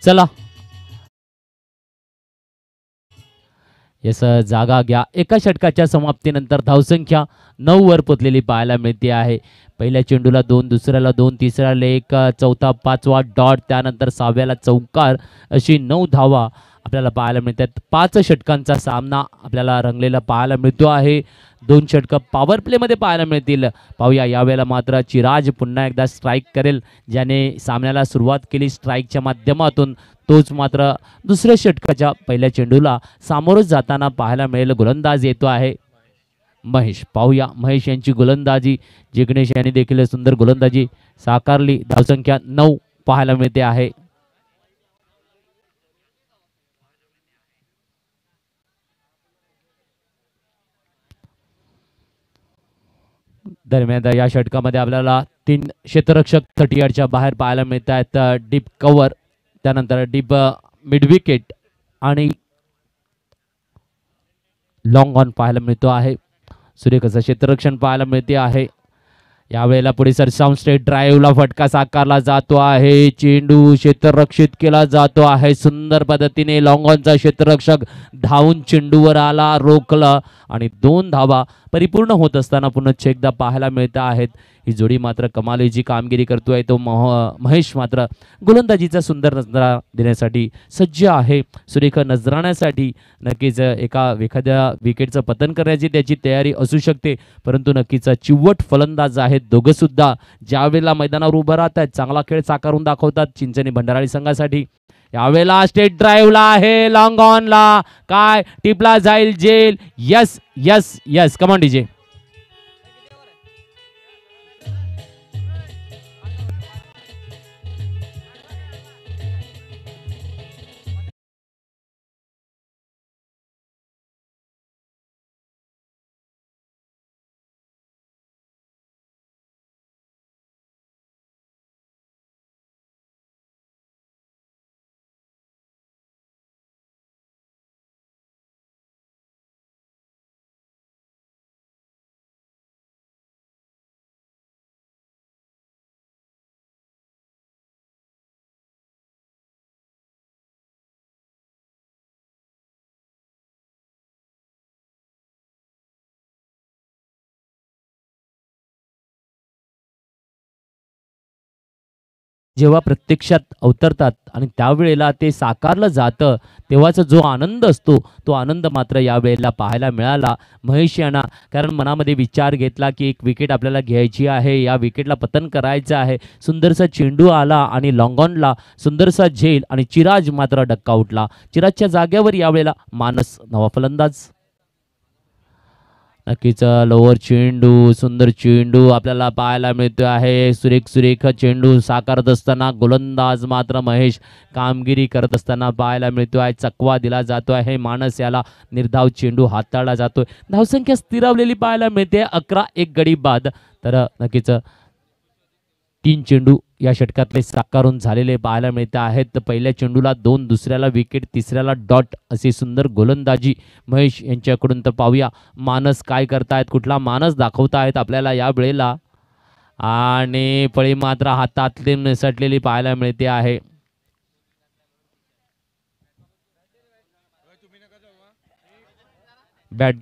चला यस जागा घ्या। एका षटकाच्या समाप्तीनंतर धावसंख्या 9 वर पोचलेली पाहायला मिळते आहे। पहिल्या चेंडूला 2, दुसऱ्याला 2, तिसऱ्याला 1, चौथा 5वा डॉट, त्यानंतर 6व्याला चौकार, अशी 9 धावा आपल्याला पाहायला मिळतात। 5 षटकांचा सामना आपल्याला रंगलेला पाहायला मिळतो आहे। 2 षटकं पॉवर प्लेमध्ये पाहायला मिळतील। पाहूया यावेळेला मात्र चिराज पुन्हा एकदा स्ट्राईक करेल, ज्याने सामन्याला सुरुवात केली स्ट्राईकच्या माध्यमातून। तोच मात्र दुसऱ्या षटकाच्या पहिल्या चेंडूला सामोरं जाताना पाहायला मिळेल। गोलंदाज येतो आहे महेश। पाहूया महेश यांची गोलंदाजी। जिग्नेश यांनी देखील सुंदर गोलंदाजी साकारली। धावसंख्या 9 पाहायला मिळते आहे। दरम्यान या षटकामध्ये आपल्याला 3 क्षेत्ररक्षक 30 यार्डच्या बाहेर पाहायला मिळत आहेत। डीप कव्हर, त्यानंतर डीप मिड विकेट आणि लॉंग ऑन पाहायला मिळतो आहे। सुरेख असं क्षेत्ररक्षण पाहायला मिळते आहे। यावेळेला पुढे सरसावून स्ट्रेट ड्राईव्हला फटका साकारला जातो आहे। चेंडू क्षेत्ररक्षित केला जातो आहे। सुंदर पद्धतीने लॉंग ऑनचा क्षेत्ररक्षक धावून चेंडूवर आला, रोखलं आणि 2 धावा परिपूर्ण होत असताना पुन्हा एकदा पाहायला मिळत आहेत। ही जोडी मात्र कमालीची कामगिरी करतोय। तो महेश मात्र गोलंदाजीचा सुंदर नजरा देण्यासाठी सज्ज आहे। सुरेख नजराण्यासाठी नक्कीच एखाद्या विकेटचं पतन करण्याची त्याची तयारी असू शकते, परंतु नक्कीच चिवट फलंदाज आहेत दोघं सुद्धा। ज्यावेळेला मैदानावर उभं राहतात चांगला खेळ साकारून दाखवतात चिंचणी भंडाराळी संघासाठी। यावेळेला स्टेट ड्राईव्हला आहे, लॉंग ऑनला काय टिपला जाईल जेल। यस यस यस, कमान डीजे। जेव्हा प्रत्यक्षात अवतरतात आणि त्यावेळेला ते साकारलं जातं, तेव्हाचा जो आनंद असतो तो आनंद मात्र यावेळेला पाहायला मिळाला महेश यांना। कारण मनामध्ये विचार घेतला की एक विकेट आपल्याला घ्यायची आहे, या विकेटला पतन करायचं आहे। सुंदरसा चेंडू आला आणि लॉंग ऑनला सुंदरसा झेल आणि चिराज मात्र डक्का उठला। चिराजच्या जागेवर यावेळेला मानस नवा फलंदाज। नक्कीच लोअर चेंडू, सुंदर चेंडू आपल्याला पाहायला मिळतो आहे। सुरेख सुरेख चेंडू साकारत असताना गोलंदाज मात्र महेश कामगिरी करत असताना पाहायला मिळतो आहे। चकवा दिला जातो आहे, मानस याला निर्धाव चेंडू हाताळला जातोय। धावसंख्या स्थिरावलेली पाहायला मिळते 11-1 गडी बाद। तर नक्कीच 3 चेंडू या षटकातले साकारून झालेले पाहायला मिळते आहेत। तर पहिल्या चेंडूला 2, दुसऱ्याला विकेट, तिसऱ्याला डॉट अशी सुंदर गोलंदाजी महेश यांच्याकडून। तर पाहूया मानस काय करतायत, कुठला मानस दाखवतायत आपल्याला या वेळेला। आणि फळी मात्र हातातली निसटलेली पाहायला मिळते आहे। बॅट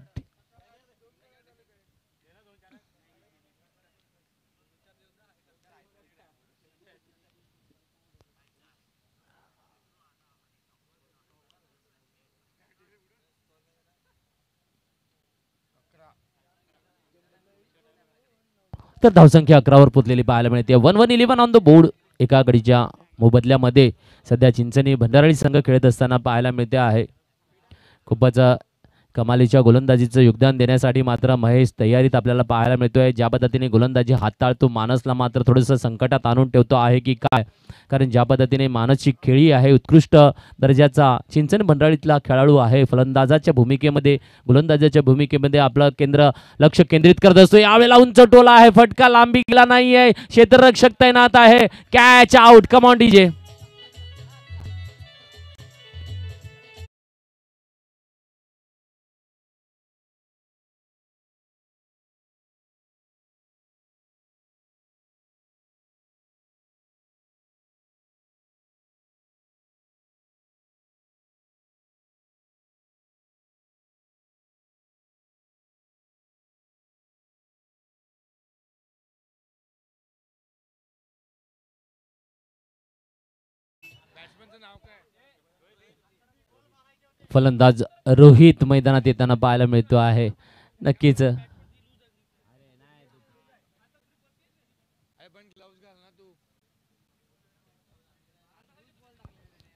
तर धावसंख्या 11 वर पोचलेली पाहायला मिळते। 1-1-11 ऑन द बोर्ड। एका गडीच्या मोबदल्यामध्ये सध्या चिंचणी भंडारळी संघ खेळत असताना पाहायला मिळते आहे। खूपच कमालीच्या गोलंदाजीचं योगदान देण्यासाठी मात्र महेश तयारीत आपल्याला पाहायला मिळतोय। ज्या पद्धतीने गोलंदाजी हाताळतो मानसला मात्र थोडंसं संकटात आणून ठेवतो आहे की काय, कारण ज्या पद्धतीने मानसची खेळी आहे उत्कृष्ट दर्जाचा चिंचणी भंडारीतला खेळाडू आहे। फलंदाजाच्या भूमिकेमध्ये गोलंदाजाच्या भूमिकेमध्ये आपलं लक्ष केंद्रित करत असतो। यावेळेला उंच टोला आहे, फटका लांबी गेला नाहीये, क्षेत्ररक्षक तैनात आहे, catch out. Come on DJ. फलंदाज रोहित मैदानात येताना पाहायला मिळतो आहे. नक्कीच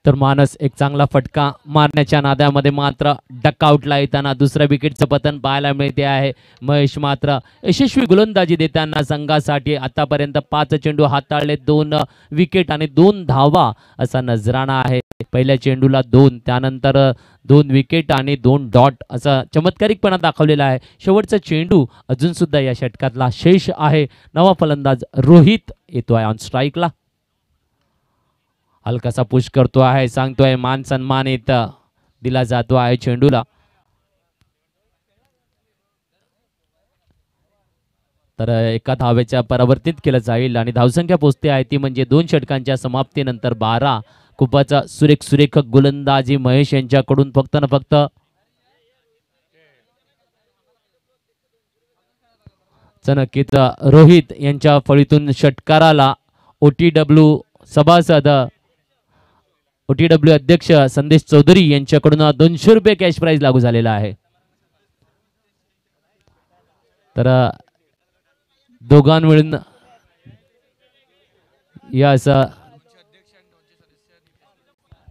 तर मानस एक चांगला फटका मारण्याच्या नादामध्ये मात्र डकआउटला येताना दुसऱ्या विकेटचं पतन पाहायला मिळते आहे. महेश मात्र यशस्वी गोलंदाजी देताना संघासाठी आतापर्यंत 5 चेंडू हाताळले, 2 विकेट आणि 2 धावा असा नजराणा आहे. पहिल्या चेंडूला 2, त्यानंतर 2 विकेट आणि 2 डॉट असा चमत्कारिकपणा दाखवलेला आहे. शेवटचा चेंडू अजून सुद्धा या षटकातला शेष आहे. नवा फलंदाज रोहित येतो आहे ऑन स्ट्राईकला. हलकासा पुश करतो आहे, सांगतोय मान सन्मान इथं दिला जातो आहे चेंडूला. तर एका धावेच्या परावर्तित केलं जाईल आणि धावसंख्या पोहोचते आहे ती म्हणजे 2 षटकांच्या समाप्तीनंतर 12. खूपच सुरेख गोलंदाजी महेश यांच्याकडून फक्त न फक्त नक्कीच रोहित यांच्या फळीतून षटकाराला OTW सभासद OTW अध्यक्ष संदेश चौधरी यांच्याकडून 200 रुपये कॅश प्राइज लागू झालेला आहे. तर दोघां मिळून यास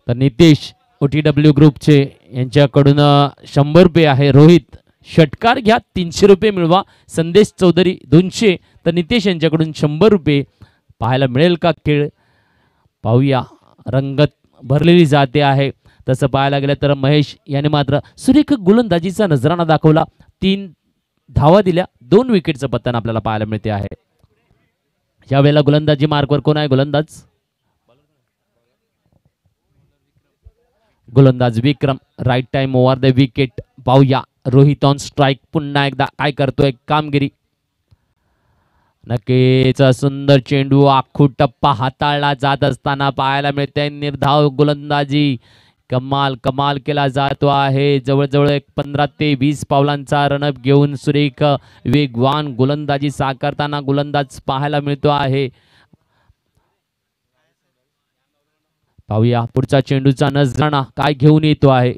तर नितेश OTW ग्रुपचे यांच्याकडून 100 रुपये आहे. रोहित षटकार घ्या 300 रुपये मिळवा. संदेश चौधरी 200 तर नितेश यांच्याकडून 100 रुपये. पाहायला मिळेल का खेळ, पाहूया. रंगत भरलेली जाते आहे. तसं पाहायला गेलं तर महेश याने मात्र सुरेख गोलंदाजीचा नजराणा दाखवला. 3 धावा दिल्या, 2 विकेटचं पतन आपल्याला पाहायला मिळते आहे. यावेळेला गोलंदाजी मार्कवर कोण आहे? गोलंदाज Vikram. Right time over the wicket. पाहूया रोहित ऑन स्ट्राईक पुन्हा एकदा काय करतोय कामगिरी. नक्कीच सुंदर चेंडू आखू टप्पा हाताळला जात असताना पाहायला मिळते. निर्धाव गोलंदाजी कमाल केला जातो आहे. जवळजवळ 15 ते 20 पावलांचा रनअप घेऊन सुरेख वेगवान गोलंदाजी साकारताना गोलंदाज पाहायला मिळतो आहे. पाहूया पुढचा चेंडूचा नजराणा काय घेऊन येतो आहे.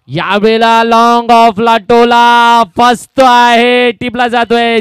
यावेळेला लॉंग ऑफ ला टोला फसतो आहे, टिपला जातोय.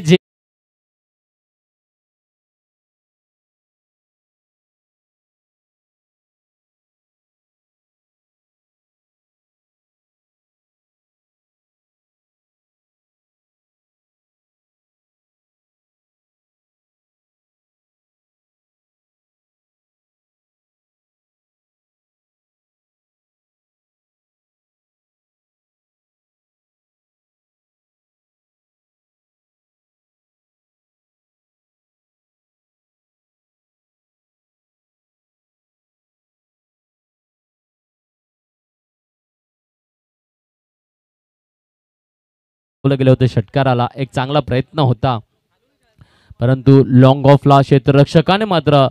गेले होते षटकाराला. एक चांगला प्रयत्न होता, परंतु लॉंग ऑफला क्षेत्ररक्षकाने मात्र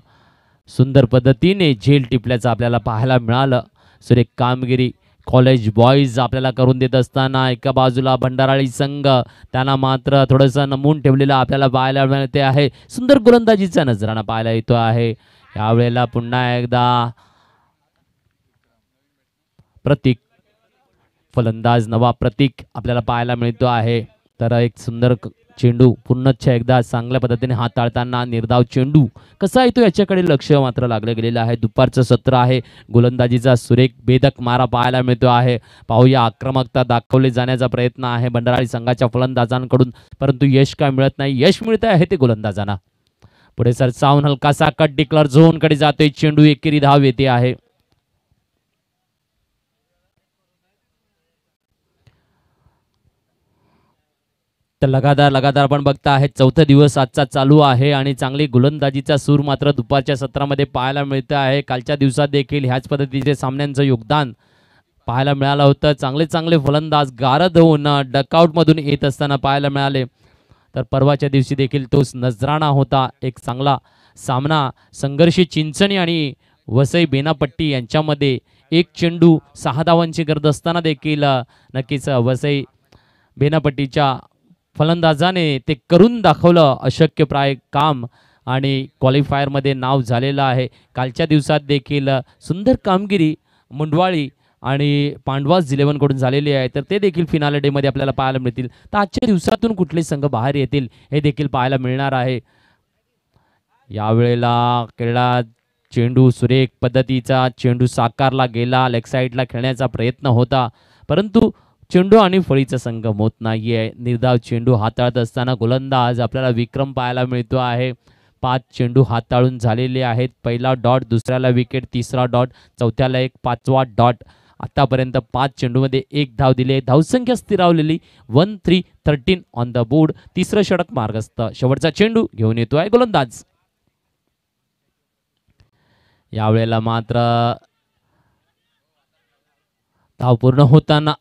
सुंदर पद्धतीने झेल टिपल्याचं आपल्याला पाहायला मिळालं. सुरेख कामगिरी कॉलेज बॉईज आपल्याला करून देत असताना एका बाजूला भंडाराळी संघ त्यांना मात्र थोडंसं नमून ठेवलेलं आपल्याला पाहायला मिळते आहे. सुंदर गोलंदाजीचा नजराणा पाहायला येतो आहे. यावेळेला पुन्हा एकदा प्रतीक फलंदाज नवा प्रतीक आपल्याला पाहायला मिळतो आहे. तर एक सुंदर चेंडू पुन्हा एकदा चांगल्या पद्धतीने हाताळताना निर्धाव चेंडू कसा येतो याच्याकडे लक्ष मात्र लागलं गेलेलं आहे. दुपारचं सत्र आहे. गोलंदाजीचा सुरेख भेदक मारा पाहायला मिळतो आहे. पाहूया आक्रमकता दाखवली जाण्याचा प्रयत्न आहे भंडाराळी संघाच्या फलंदाजांकडून, परंतु यश काय मिळत नाही. यश मिळत आहे ते गोलंदाजांना. पुढे सर साऊन हलकासा कट डिक्लेअर झोन कडे जातोय. चेंडू एकेरी धाव येते आहे. तर लगातार आपण बघता आहे 4था दिवस आजचा चालू आहे आणि चांगली गोलंदाजीचा सूर मात्र दुपारच्या सत्रामध्ये पाहायला मिळतं आहे. कालच्या दिवसात देखील ह्याच पद्धतीचे सामन्यांचं योगदान पाहायला मिळालं होतं. चांगले फलंदाज गारद होऊन डकआउटमधून येत असताना पाहायला मिळाले. तर परवाच्या दिवशी देखील तोच नजराणा होता. एक चांगला सामना संघर्षी चिंचणी आणि वसई बेनापट्टी यांच्यामध्ये. एक चेंडू 6 धावांची गरज असताना देखील नक्कीच वसई बेनापट्टीच्या फलंदाजाने ते करून दाखवलं अशक्यप्राय काम आणि क्वालिफायरमध्ये नाव झालेलं आहे. कालच्या दिवसात देखील सुंदर कामगिरी मुंडवाळी आणि पांडवास 11 कडून झालेली आहे, तर ते देखील फिनाले डेमध्ये आपल्याला पाहायला मिळतील. तर आजच्या दिवसातून कुठले संघ बाहेर येतील हे देखील पाहायला मिळणार आहे. यावेळेला खेळला चेंडू, सुरेख पद्धतीचा चेंडू साकारला गेला. लेग साईडला खेळण्याचा प्रयत्न होता, परंतु चेंडू आणि फळीचा संघ होत नाहीये. निर्धाव चेंडू हाताळत असताना गोलंदाज आपल्याला विक्रम पाहायला मिळतो आहे. 5 चेंडू हाताळून झालेले आहेत. पहिला डॉट, दुसऱ्याला विकेट, तिसरा डॉट, चौथ्याला एक, 5वा डॉट. आतापर्यंत 5 चेंडूमध्ये 1 धाव दिली. धावसंख्या स्थिरावलेली 13 ऑन द बोर्ड. तिसरं षटक मार्गस्थ. शेवटचा चेंडू घेऊन येतो आहे गोलंदाज. यावेळेला मात्र धाव पूर्ण होताना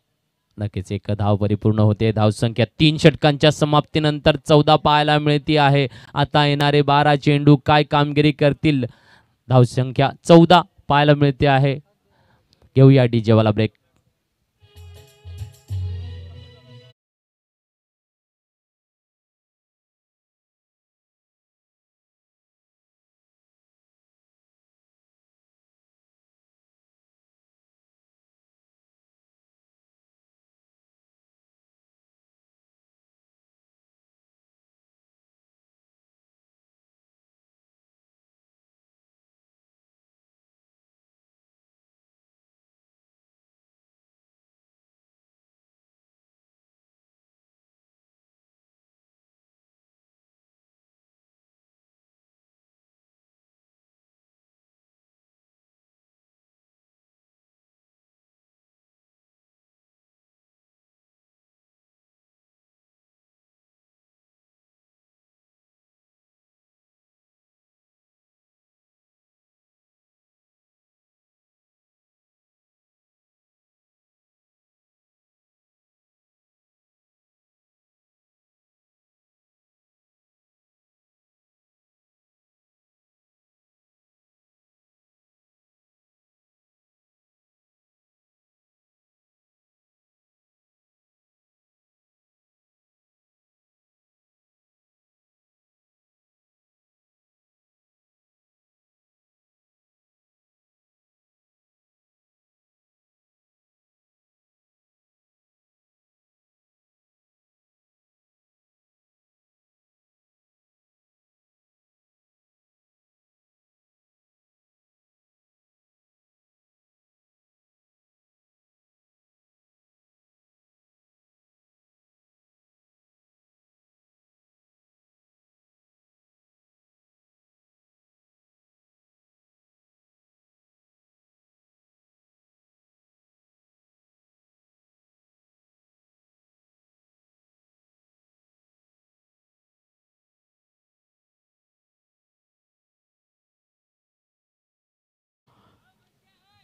नक्कीच एक धाव परिपूर्ण होते. धावसंख्या 3 षटकांच्या समाप्तीनंतर 14 पाहायला मिळते आहे. आता येणारे 12 चेंडू काय कामगिरी करतील. धावसंख्या 14 पाहायला मिळते आहे. घेऊया डीजे वाला ब्रेक.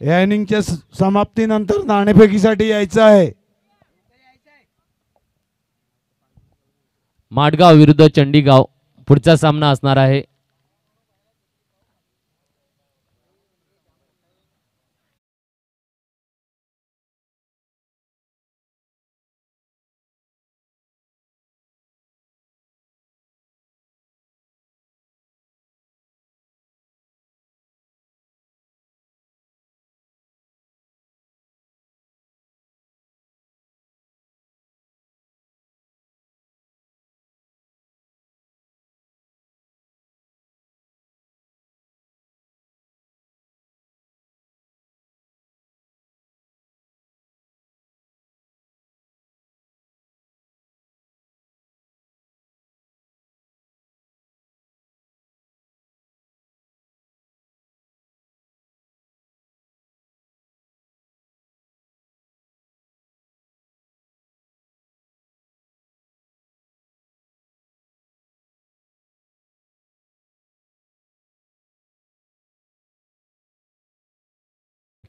या इनिंगच्या समाप्तीनंतर नाणेफेकीसाठी यायचं आहे. माडगाव विरुद्ध चंडीगाव पुढचा सामना असणार आहे.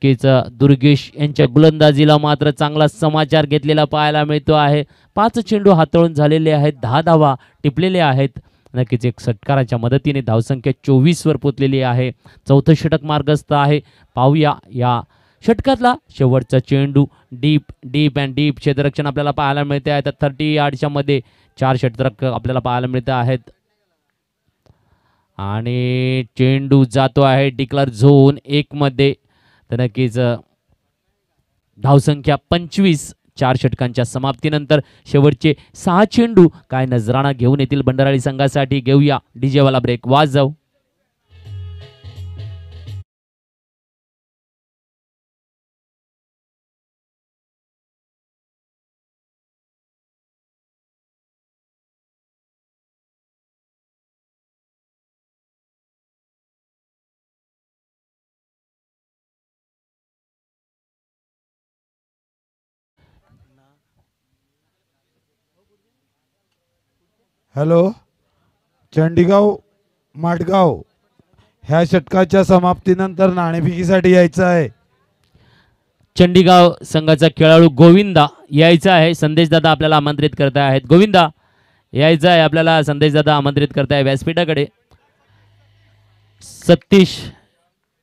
दुर्गेश यांच्या गोलंदाजीला मात्र चांगला समाचार घेतलेला पाहायला मिळतो आहे. 5 चेंडू हाताळून झालेले आहेत. 10 धावा टिपलेले आहेत. नक्कीच एक षटकाराच्या मदतीने धावसंख्या 24 वर पोचलेली आहे. चौथं षटक मार्गस्थ आहे. पाहूया या षटकातला शेवटचा चेंडू. डीप क्षेत्ररक्षण आपल्याला पाहायला मिळते आहे. तर 30 यार्डच्या मध्ये 4 षटक आपल्याला पाहायला मिळते आहेत. आणि चेंडू जातो आहे डिक्लेअर झोन 1 मध्ये. तर नक्कीच धावसंख्या 25. 4 षटकांच्या समाप्तीनंतर शेवटचे 6 चेंडू काय नजराणा घेऊन येतील बंडाराळी संघासाठी. घेऊया डीजे वाला ब्रेक, वाजव. हॅलो, चंडीगाव माटगाव ह्या षटकाच्या समाप्तीनंतर नाणेफेकीसाठी यायचं आहे. चंडीगाव संघाचा खेळाडू गोविंदा यायचा आहे. संदेश दादा आपल्याला आमंत्रित करत आहेत. गोविंदा यायचा आहे आपल्याला, संदेश दादा आमंत्रित करताय व्यासपीठाकडे.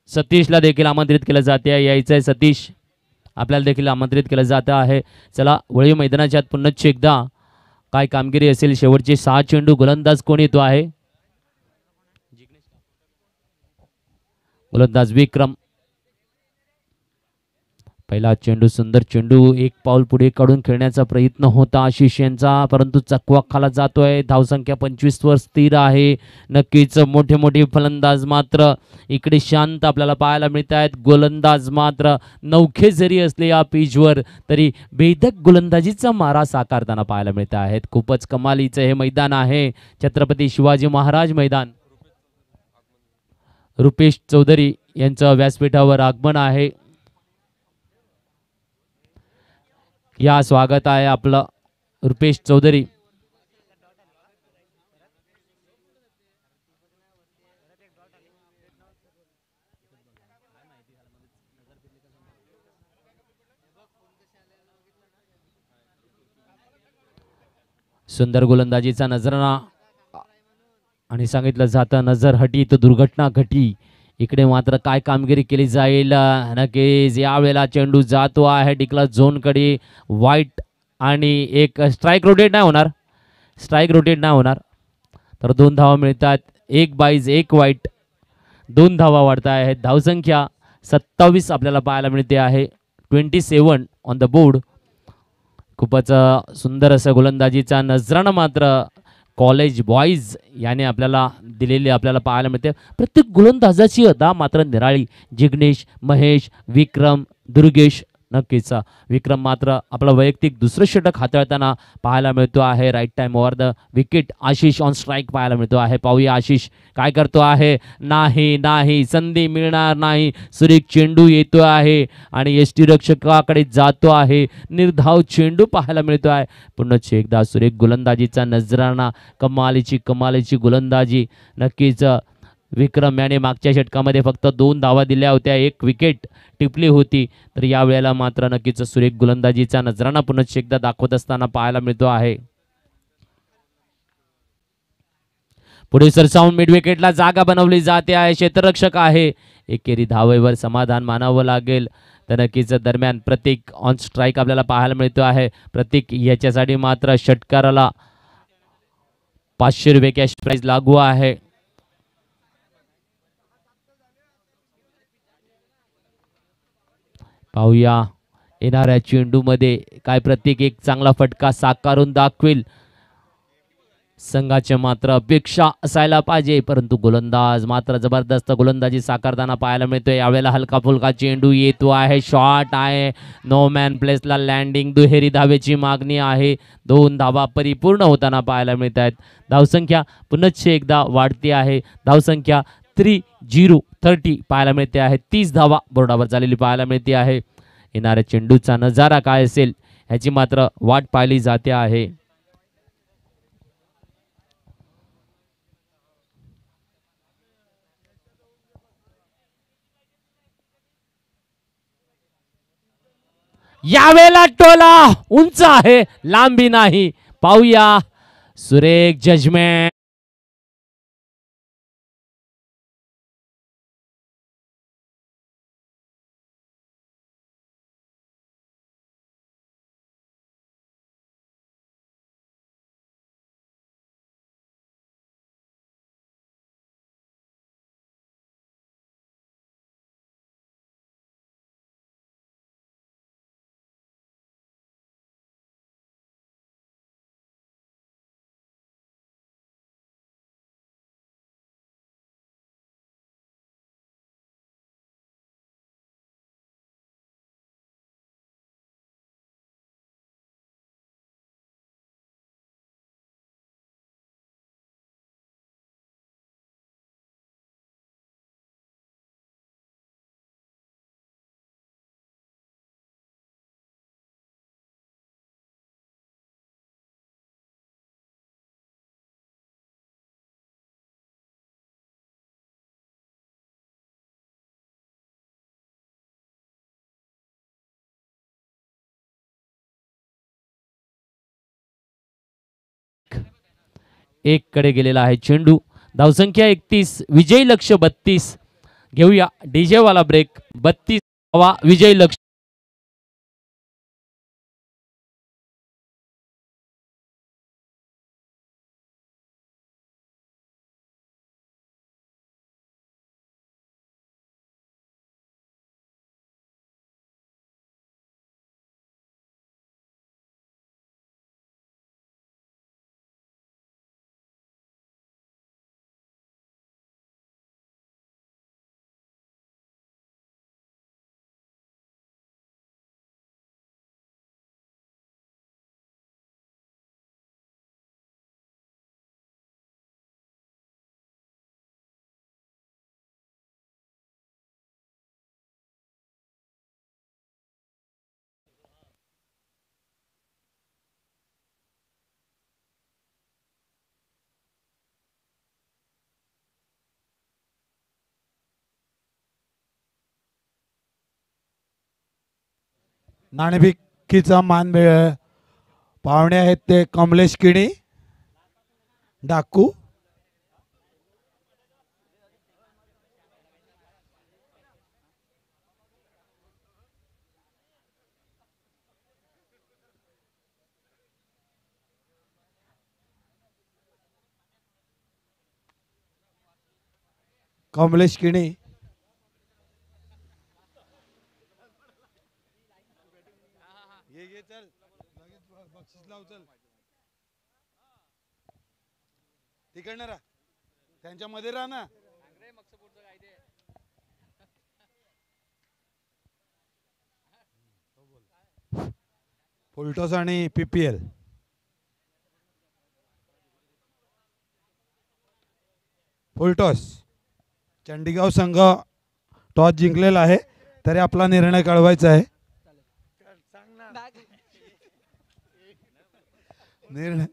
सतीशला देखील आमंत्रित केलं जाते आहे. यायचं आहे सतीश, आपल्याला देखील आमंत्रित केलं जातं आहे. चला वळीव मैदानाच्या आत पुन्हा एकदा काय कामगिरी असेल. शेवटचे 6 चेंडू गोलंदाज कोण येतो आहे. गोलंदाज विक्रम. पहिला चेंडू, सुंदर चेंडू, एक पाऊल पुढे काढून खेळण्याचा प्रयत्न होता आशिष यांचा, परंतु चकवा खाला जातोय. धावसंख्या 25 वर स्थिर आहे. नक्कीच मोठे मोठे फलंदाज मात्र इकडे शांत आपल्याला पाहायला मिळत आहेत. गोलंदाज मात्र नवखे जरी असले या पिचवर तरी भेदक गोलंदाजीचा मारा साकारताना पाहायला मिळत आहेत. खूपच कमालीचं हे मैदान आहे, छत्रपती शिवाजी महाराज मैदान. रुपेश चौधरी यांचं व्यासपीठावर आगमन आहे. या स्वागत आहे आपलं रुपेश चौधरी. सुंदर गोलंदाजीचा नजराणा आणि सांगितलं जातं नजर हटी तर दुर्घटना घटी. इकडे मात्र काय कामगिरी केली जाईल. नक्कीच यावेळेला चेंडू जातो आहे डिक्लेअर झोनकडे. वाईट आणि एक स्ट्राईक रोटेट नाही होणार. तर 2 धावा मिळतात. 1 बाईज 1 वाईट, 2 धावा वाढत आहेत. धावसंख्या 27 आपल्याला पाहायला मिळते आहे. 27 ऑन द बोर्ड. खूपच सुंदर असं गोलंदाजीचा नजराणा मात्र कॉलेज बॉईज याने आपल्याला दिलेली आपल्याला पाहायला मिळते. प्रत्येक गोलंदाजाची अदा मात्र निराळी. जिग्नेश, महेश, विक्रम, दुर्गेश. नक्कीच विक्रम मात्र आपलं वैयक्तिक दुसरं षटक हाताळताना पाहायला मिळतो आहे. Right time over the wicket. Ashish on strike पाहायला मिळतो आहे. पाहूया आशिष काय करतो आहे. नाही, संधी मिळणार नाही. सुरेख चेंडू येतो आहे आणि यष्टीरक्षकाकडे जातो आहे. निर्धाव चेंडू पाहायला मिळतो आहे. पुन्हा एकदा सुरेख गोलंदाजीचा नजराणा. कमालीची गोलंदाजी. नक्कीच विक्रम याने मागच्या षटकामध्ये फक्त 2 धावा दिल्या होत्या, 1 विकेट टिपली होती. तर यावेळेला मात्र नक्कीच सुरेख गोलंदाजीचा नजराणा पुन्हा एकदा दाखवत असताना पाहायला मिळतो आहे. पुढे सरसावून मिड विकेटला जागा बनवली जाते आहे. क्षेत्ररक्षक आहे. एकेरी धावेवर समाधान मानावं लागेल. तर नक्कीच दरम्यान प्रत्येक ऑन स्ट्राईक आपल्याला पाहायला मिळतो आहे. प्रत्येक याच्यासाठी मात्र षटकाराला 500 रुपये कॅश प्राइज लागू आहे. पाहूया येणाऱ्या चेंडूमध्ये काय प्रत्येक एक चांगला फटका साकारून दाखवेल. संघाच्या मात्र अपेक्षा असायला पाहिजे, परंतु गोलंदाज मात्र जबरदस्त गोलंदाजी साकारताना पाहायला मिळतोय. यावेळेला हलका फुलका चेंडू येतो आहे. शॉट आहे. नो मॅन प्लेसला लँडिंग. दुहेरी धावेची मागणी आहे. 2 धावा परिपूर्ण होताना पाहायला मिळत आहेत. धावसंख्या पुन्हा एकदा वाढती आहे. धावसंख्या 30 पाहायला मिळते आहे. 30 धावा बोर्डावर झालेली पाहायला मिळते आहे. येणाऱ्या चेंडूचा नजारा काय असेल ह्याची मात्र वाट पाहिली जाते आहे. यावेळेला टोला उंच आहे, लांबी नाही. पाहूया सुरेख जजमेंट. 1 कडे गेलेला आहे चेंडू. धावसंख्या 31, विजयी लक्ष 32. घेऊया डीजे वाला ब्रेक. 32 धावा, विजयी लक्ष. नाणेफेकीचा मान पाहुणे आहेत ते कमलेश किणी डाकू. कमलेश किणी. तिकडनं राहा, त्यांच्यामध्ये राहा ना. फुलटॉस आणि पीपीएल. फुलटॉस चंडीगाव संघ टॉस जिंकलेला आहे, तरी आपला निर्णय कळवायचा आहे. निर्णय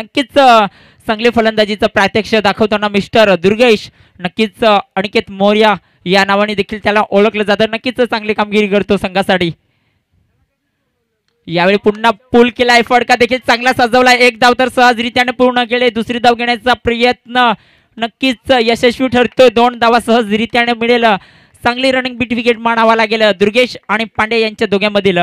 नक्कीच चांगली फलंदाजीचं प्रात्यक्ष दाखवताना मिस्टर दुर्गेश, नक्कीच अनिकेत मोर्या या नावाने देखील त्याला ओळखलं जातं. नक्कीच चांगली कामगिरी करतो संघासाठी. यावेळी पुन्हा पूल केलाय, फटका देखील चांगला सजवलाय. एक धाव तर सहजरित्याने पूर्ण केले. दुसरी धाव घेण्याचा प्रयत्न नक्कीच यशस्वी ठरतोय. 2 धावा सहजरित्याने मिळेल. चांगली रनिंग बीट विकेट मानावा लागेल दुर्गेश आणि पांडे यांच्या दोघांमधील.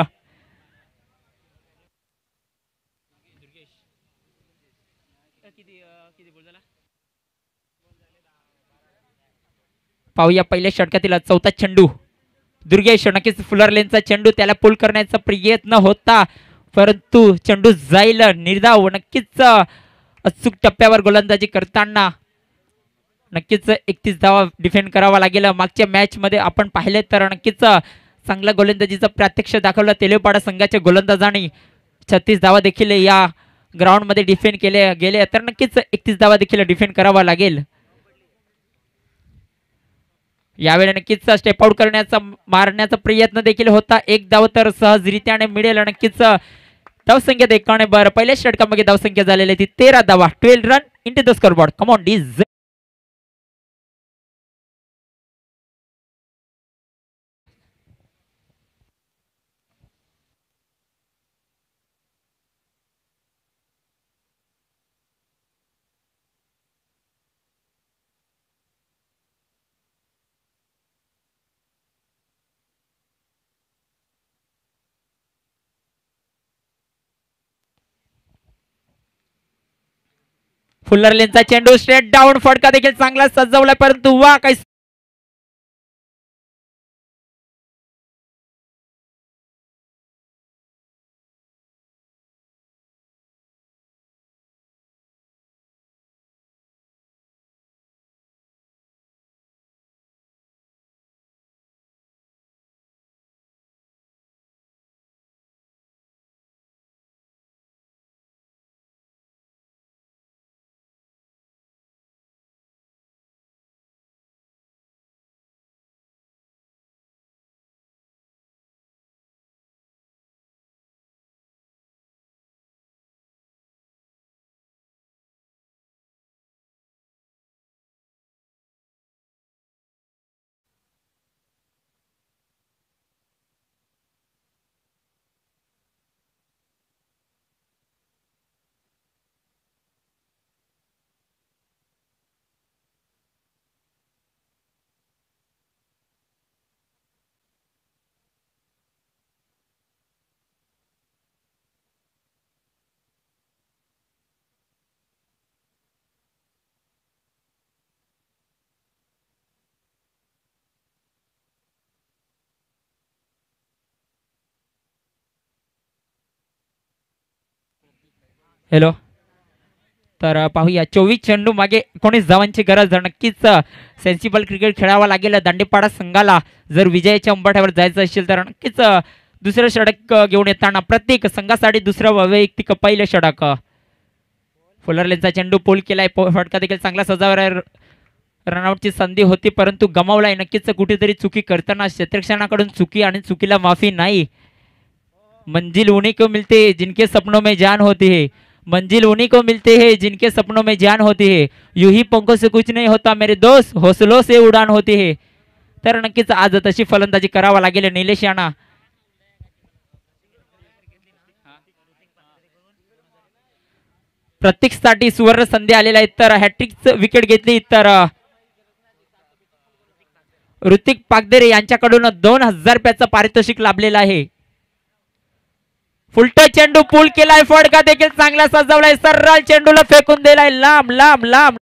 पाहूया पहिल्या षटकातील चौथा चेंडू. दुर्गेश, नक्कीच फुलर लेनचा चेंडू, त्याला पुल करण्याचा प्रयत्न होता परंतु चेंडू जाईल निर्धाव. नक्कीच अचूक टप्प्यावर गोलंदाजी करताना नक्कीच 31 धावा डिफेंड करावा लागेल. मागच्या मॅच मध्ये आपण पाहिले तर नक्कीच चांगला गोलंदाजीचा प्रत्यक्ष दाखवला तेलेपाडा संघाच्या गोलंदाजांनी. 36 धावा देखील या ग्राउंड मध्ये डिफेंड केले गेले तर नक्कीच 31 धावा देखील डिफेंड करावा लागेल. यावेळी नक्कीच स्टेप आउट करण्याचा मारण्याचा प्रयत्न देखील होता. 1 धाव तर सहजरित्याने मिळेल. नक्कीच धावसंख्या देखणे बरं पहिल्या षटकामध्ये धावसंख्या झालेली ती 13 धावा. 12 run into the scoreboard. Come on डीज. फुल्लर लेनचा चेंडू स्ट्रेट डाऊन, फटका देखील चांगला सजवलाय परंतु वा काही हॅलो. तर पाहूया 24 चेंडू मागे 19 धावांची गरज. नक्कीच सेन्सिबल क्रिकेट खेळावा लागेल दांडेपाडा संघाला जर विजयाच्या उंबरठ्यावर जायचं असेल तर. नक्कीच दुसरं षटक घेऊन येताना प्रत्येक संघासाठी दुसरं वैयक्तिक पहिलं षटक. फुलर लेनचा चेंडू पूल केलाय, फटका देखील चांगला सजावर. रनआउटची संधी होती परंतु गमावलाय. नक्कीच कुठेतरी चुकी करताना क्षेत्ररक्षणाकडून चुकी आणि चुकीला माफी नाही. मंजिल उन्हीं को मिलते है जिनके सपनों में जान होती है. मंजिल उन्हीं को मिलते हैं जिनके सपनों में जान होती है. यूं ही पंखों से कुछ नहीं होता मेरे दोस्त, हौसलों से उडान होती है. तर नक्कीच आज तशी फलंदाजी करावा लागेल निलेश यांना. प्रत्येकसाठी सुवर्ण संधी आलेला आहे. तर हॅट्रिक विकेट घेतली तर ऋतिक पागदेरे यांच्याकडून 2000 रुपयाचं पारितोषिक लाभलेलं आहे. फुलटा चेंडू पूल केलाय, फटका देखील चांगला सजवलाय. सरळ चेंडूला फेकून दिलाय लांब लांब लांब.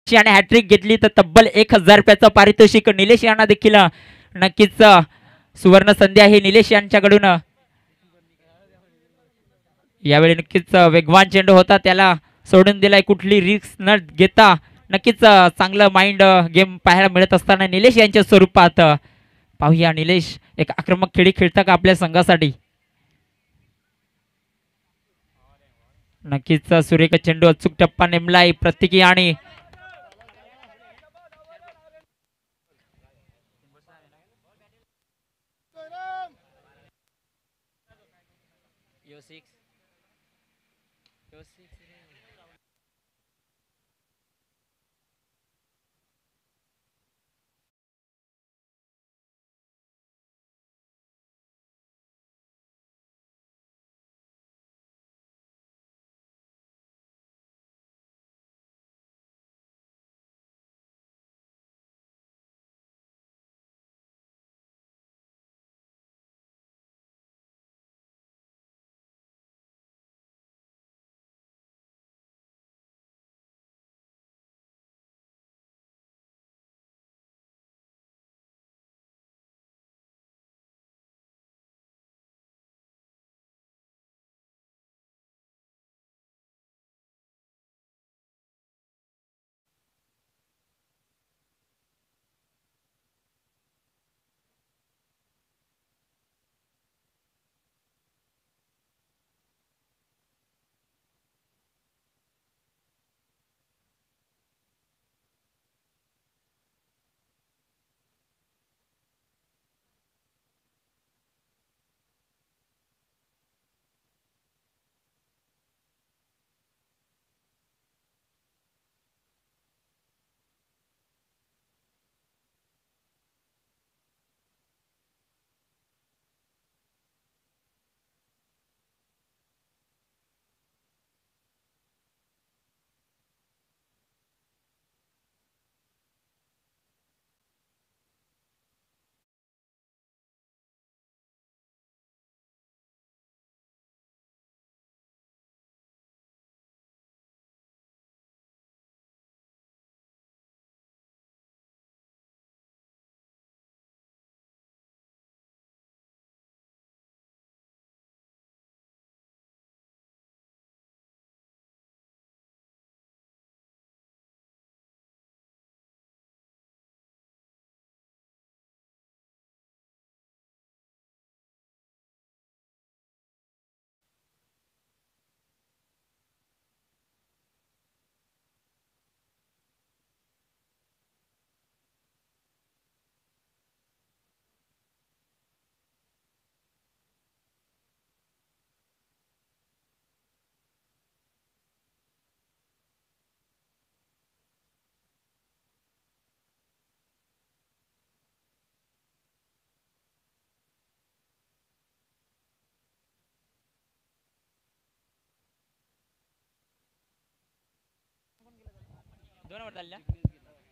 आणि हॅट्रिक घेतली तर तब्बल 1000 रुपयाचं पारितोषिक निलेश यांना देखील नक्कीच सुवर्ण संधी आहे निलेश यांच्याकडून. यावेळी नक्कीच वेगवान चेंडू होता, त्याला सोडून दिलाय. कुठली रिस्क न घेता नक्कीच चांगलं माइंड गेम पाहायला मिळत असताना निलेश यांच्या स्वरूपात. पाहूया निलेश एक आक्रमक खेळी खेळता का आपल्या संघासाठी. नक्कीच सुरेख चेंडू, अचूक टप्पा नेमलाय प्रत्येकी आणि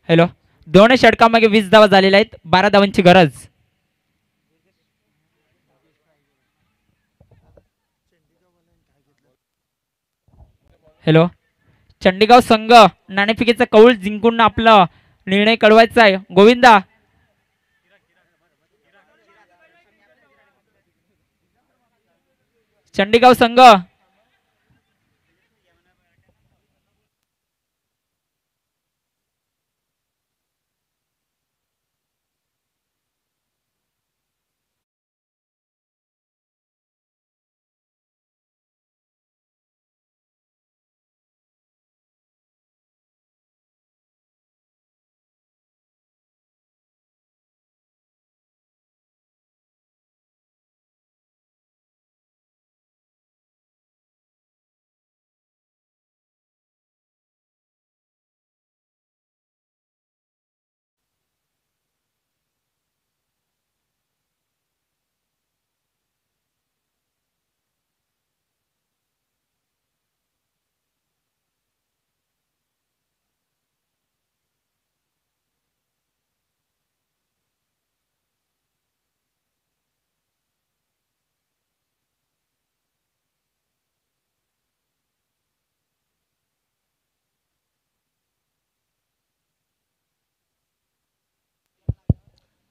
हॅलो, दोन षटकामागे 20 धावा झालेल्या आहेत, 12 धावांची गरज. हॅलो, चंडीगाव संघ नाणेफेकीचा कौल जिंकून आपला निर्णय कळवायचा आहे. गोविंदा, चंडीगाव संघ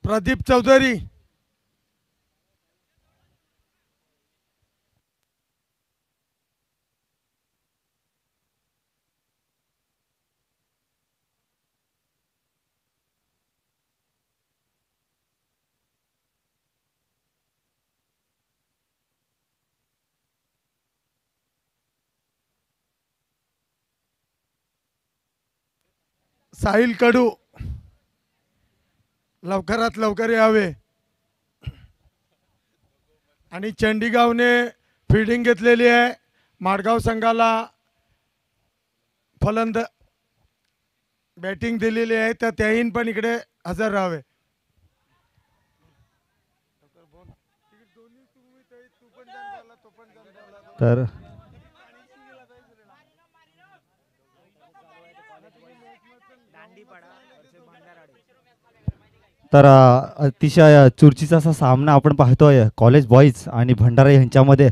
प्रदीप चौधरी, साहिल कडू लवकरात लवकर यावे. आणि चंडीगावने फिल्डिंग घेतलेली आहे. माडगाव संघाला फलंद बॅटिंग दिलेली आहे तर त्याहीन पण इकडे हजर राहावे. तर तर अतिशय चुरचीचा असा सामना आपण पाहतोय कॉलेज बॉईज आणि भंडारा यांच्यामध्ये.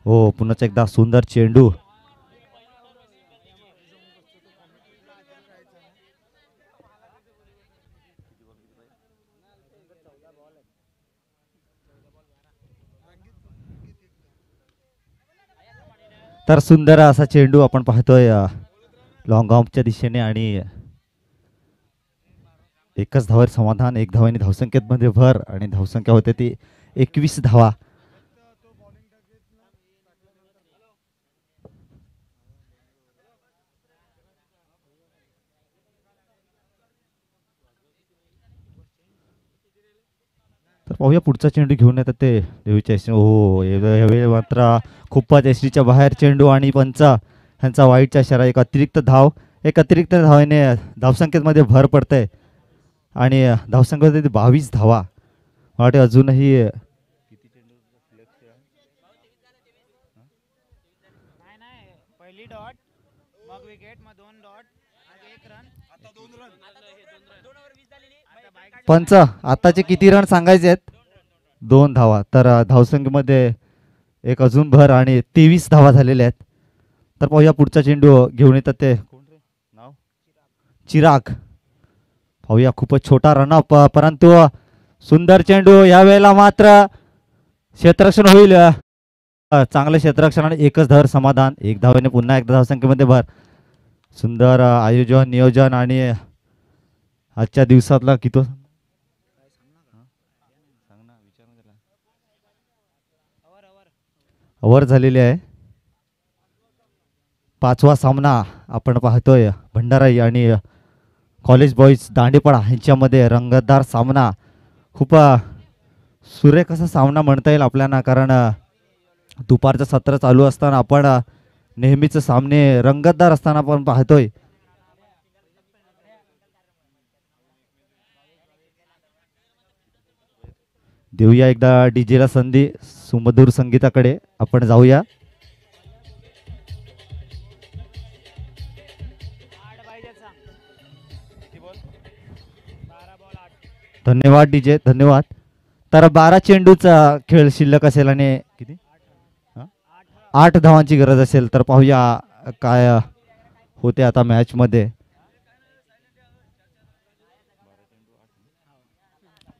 हो, पुन्हा एकदा सुंदर चेंडू. तर सुंदर असा चेंडू आपण पाहतोय लॉंग ऑफच्या दिशेने आणि एकच धावावर समाधान. एक धावाने धावसंख्येत मध्ये भर आणि धावसंख्या होते ती 21 धावा. तर पाहूया पुढचा चेंडू घेऊन येतात ते देवीच्या एस. हो, यावेळी मात्र खूपच एसटीच्या बाहेर चेंडू आणि पंच ह्यांचा वाईटचा इशारा. एक अतिरिक्त धावेने धावसंख्येत मध्ये भर पडते आणि धावसंख्या होते 22 धावा. वाटे अजूनही पंच आताचे किती रन सांगायचे आहेत? 2 धावा. तर धावसंख्येमध्ये एक अजून भर आणि 23 धावा झालेल्या आहेत. तर पाहूया पुढचा चेंडू घेऊन येतात ते नाव चिराग. पाहूया खूपच छोटा रनअप परंतु सुंदर चेंडू. यावेळेला मात्र क्षेत्ररक्षण होईल. चांगलं क्षेत्ररक्षण आणि एकच धावर समाधान. एक धावेने पुन्हा एकदा धावसंख्येमध्ये भर. सुंदर आयोजन नियोजन आणि आजच्या दिवसातला किती ओव्हर झालेली आहे. 5वा सामना आपण पाहतोय भंडाराई आणि कॉलेज बॉईज दांडेपाडा ह्यांच्यामध्ये. रंगतदार सामना. खूप सुरेख असा सामना म्हणता येईल आपल्याला, कारण दुपारचं सत्र चालू असताना आपण नेहमीच सामने रंगतदार असताना आपण पाहतोय. देऊया एकदा डीजेला संधी. सुमधुर संगीताकडे आपण जाऊया. धन्यवाद डीजे, धन्यवाद. तर 12 चेंडूचा खेळ शिल्लक असेल आणि किती 8 धावांची गरज असेल. तर पाहूया काय होते आता मॅच मध्ये.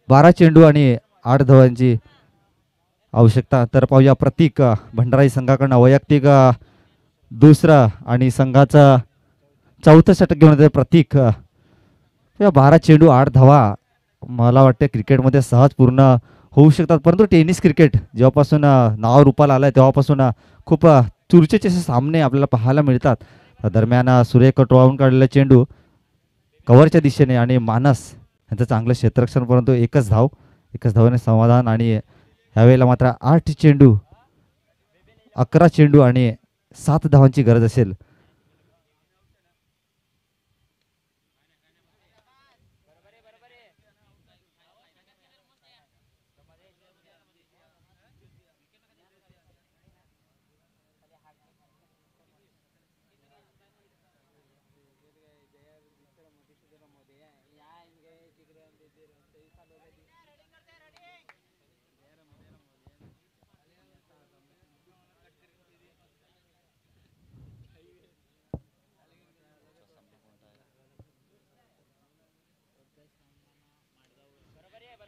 12 चेंडू आणि 8 धावांची आवश्यकता. तर पाहूया प्रतीक भंडाराई संघाकडनं वैयक्तिक दुसरा आणि संघाचा चौथं षटक घेऊन येते प्रतीक. 12 चेंडू 8 धावा मला वाटते क्रिकेटमध्ये सहज पूर्ण होऊ शकतात. परंतु टेनिस क्रिकेट जेव्हापासून नाव रूपाला आलं आहे तेव्हापासून खूप चुरचेचे असे सामने आपल्याला पाहायला मिळतात. दरम्यान सुरेख टोळावून काढलेला चेंडू कव्हरच्या दिशेने आणि मानस यांचं चांगलं क्षेत्ररक्षण. परंतु एकच धावेने समाधान. आणि यावेळेला मात्र 8 चेंडू 11 चेंडू आणि 7 धावांची गरज असेल.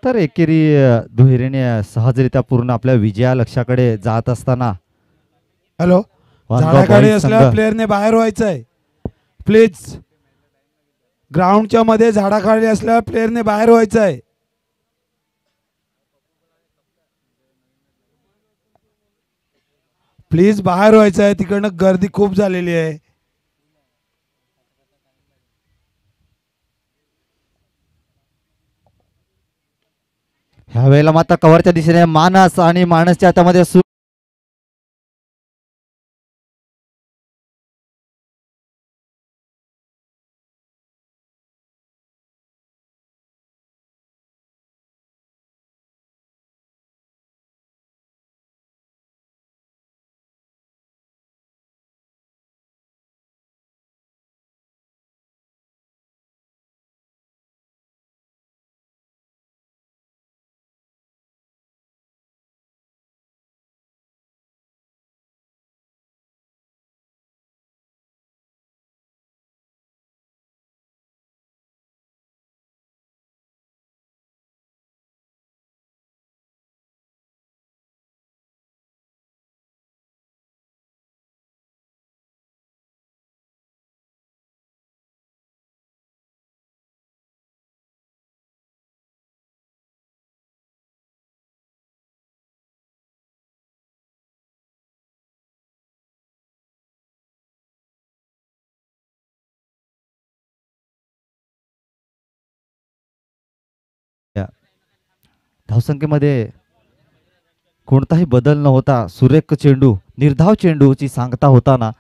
तर एकेरी दुहेरीने सहजरित्या पूर्ण आपल्या विजया लक्ष्याकडे जात असताना. हॅलो, झाडाखाली असलेल्या प्लेअरने बाहेर व्हायचं आहे प्लीज. ग्राउंडच्या मध्ये झाडाखाली असलेल्या प्लेअरने बाहेर व्हायचं आहे. प्लीज बाहेर व्हायचं आहे. तिकडनं गर्दी खूप झालेली आहे. ह्या वेळेला मात्र कव्हरच्या दिशेने मानस आणि मानसच्या हातामध्ये धावसंख्येमध्ये कोणताही बदल न होता सुरेख चेंडू, निर्धाव चेंडूची सांगता होताना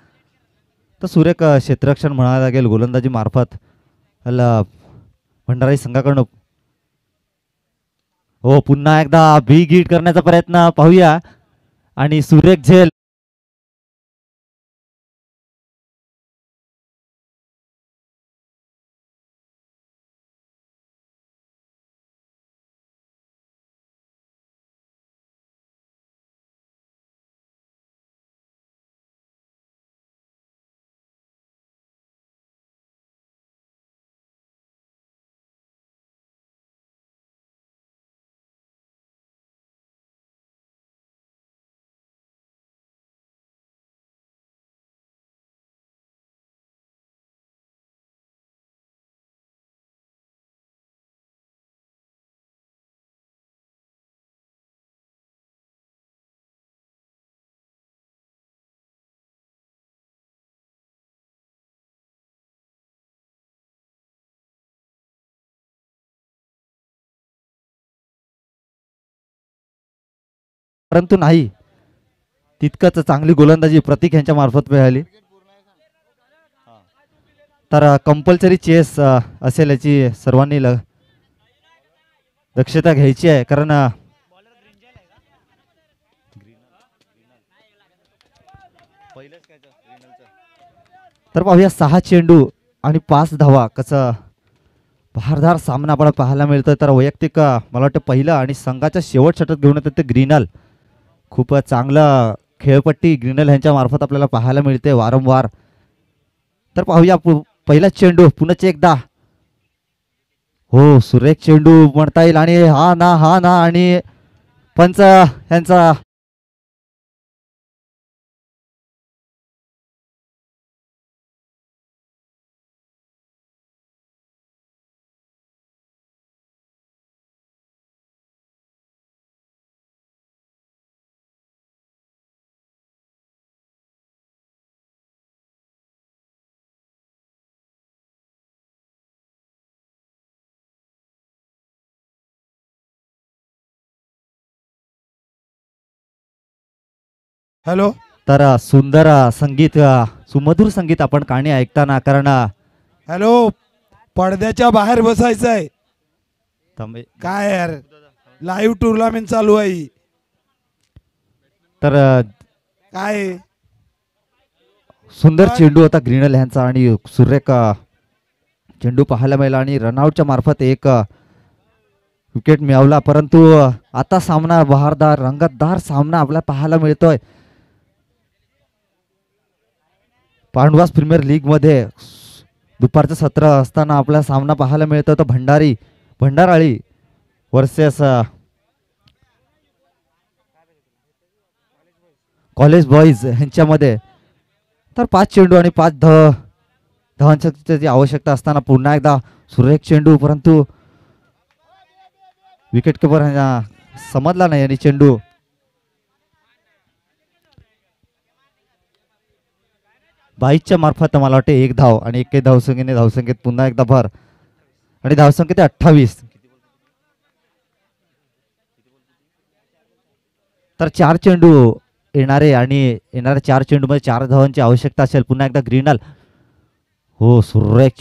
तर सुरेख क्षेत्ररक्षण म्हणायला लागेल गोलंदाजी मार्फत भंडारी संघाकडून. हो, पुन्हा एकदा बिग हिट करण्याचा प्रयत्न पाहूया आणि सुरेख झेल. परंतु नाही तितकंच चांगली गोलंदाजी प्रतीक यांच्या मार्फत मिळाली. तर कंपल्सरी चेस असेल याची सर्वांनी दक्षता घ्यायची आहे, कारण तर पाहूया 6 चेंडू आणि 5 धावा कसं बहारदार सामना आपल्याला पाहायला मिळतोय. तर वैयक्तिक मला वाटतं पहिलं आणि संघाच्या शेवट षटक घेऊन येतात ते ग्रीनल. खूप चांगला खेळपट्टी ग्रीनल यांच्या मार्फत आपल्याला पाहायला मिळते वारंवार. तर पाहूया पहिला चेंडू पुन्हा एकदा. हो, सुरेख चेंडू म्हणता येईल आणि हा ना आणि पंच यांचा हॅलो. तर सुंदर संगीत, सुमधुर संगीत आपण काणी ऐकताना, कारण हॅलो, पडद्याच्या बाहेर बसायचं आहे. काय यार, लाईव्ह टुर्नामेंट चालू आहे. तर काय सुंदर चेंडू होता ग्रीनल यांचा आणि सुरेख चेंडू पाहायला मिळाला आणि रनआउटच्या मार्फत एक विकेट मिळवला. परंतु आता सामना बहारदार रंगतदार सामना आपल्याला पाहायला मिळतोय. पांडवास प्रीमियर लीग मध्ये दुपारचं सत्र असताना आपला सामना पाहायला मिळतो. तो भंडाराळी वर्सेस कॉलेज बॉईज यांच्यामध्ये. तर 5 चेंडू आणि 5 धावांची आवश्यकता असताना पुन्हा एकदा सुरेख चेंडू, परंतु विकेट किपर समजला नाही आणि चेंडू बाईच्या मार्फत मला वाटते 1 धाव आणि 1 धावसंख्येत पुन्हा एकदा भर आणि धावसंख्येत 28. तर 4 चेंडू येणाऱ्या 4 चेंडू मध्ये 4 धावांची आवश्यकता असेल. पुन्हा एकदा ग्रीनल. हो, सुरेख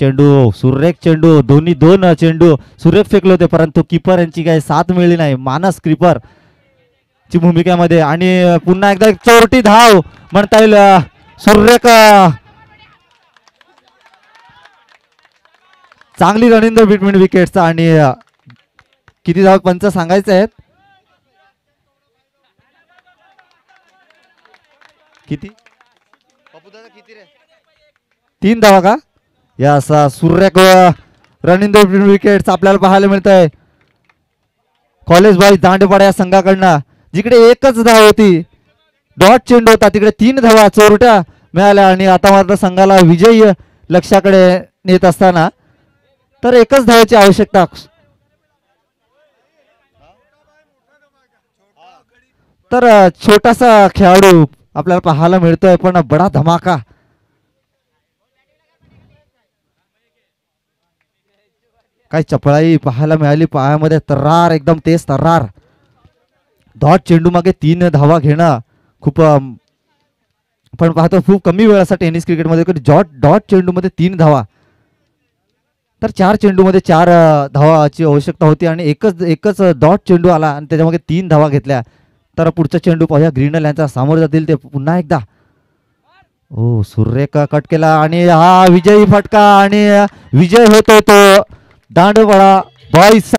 चेंडू दोन्ही 2 चेंडू सुरेख फेकले होते, परंतु किपर यांची काही साथ मिळाली नाही. मानस किपर ची भूमिकेमध्ये आणि पुन्हा एकदा एक चौरटी धाव म्हणता येईल. सुरेख चांगली रनिंग बिटवीन विकेट्स आणि किती धाव पंच सांगायचे आहेत? किती? 3 धावा का? या सुरेख रनिंग विकेट्स आपल्याला पाहायला मिळत आहे कॉलेज बॉईज दांडेपाडा या संघाकडनं. जिकडे एकच धाव होती, डॉट चेंडू होता, तिकडे 3 धावा चोरट्या मिळाल्या आणि आता मात्र संघाला विजयी लक्ष्याकडे नेत असताना तर एकच धावाची आवश्यकता. तर छोटासा खेळाडू आपल्याला पाहायला मिळतोय, पण बडा धमाका. काय चपळाई पाहायला मिळाली, पायामध्ये तर्रार, एकदम तेज तर्रार. डॉट चेंडू मागे 3 धावा घेणं खूप पण पाहतो खूप कमी वेळ असा टेनिस क्रिकेटमध्ये डॉट चेंडूमध्ये 3 धावा. तर 4 चेंडूमध्ये 4 धावाची आवश्यकता होती आणि एकच डॉट चेंडू आला आणि त्याच्यामध्ये 3 धावा घेतल्या. तर पुढचा चेंडू पाहूया ग्रीनल यांचा सामोरं जातील ते पुन्हा एकदा. ओ सुरेख कट केला आणि हा विजयी फटका आणि विजय होतो तो दांडपडा बॉईज.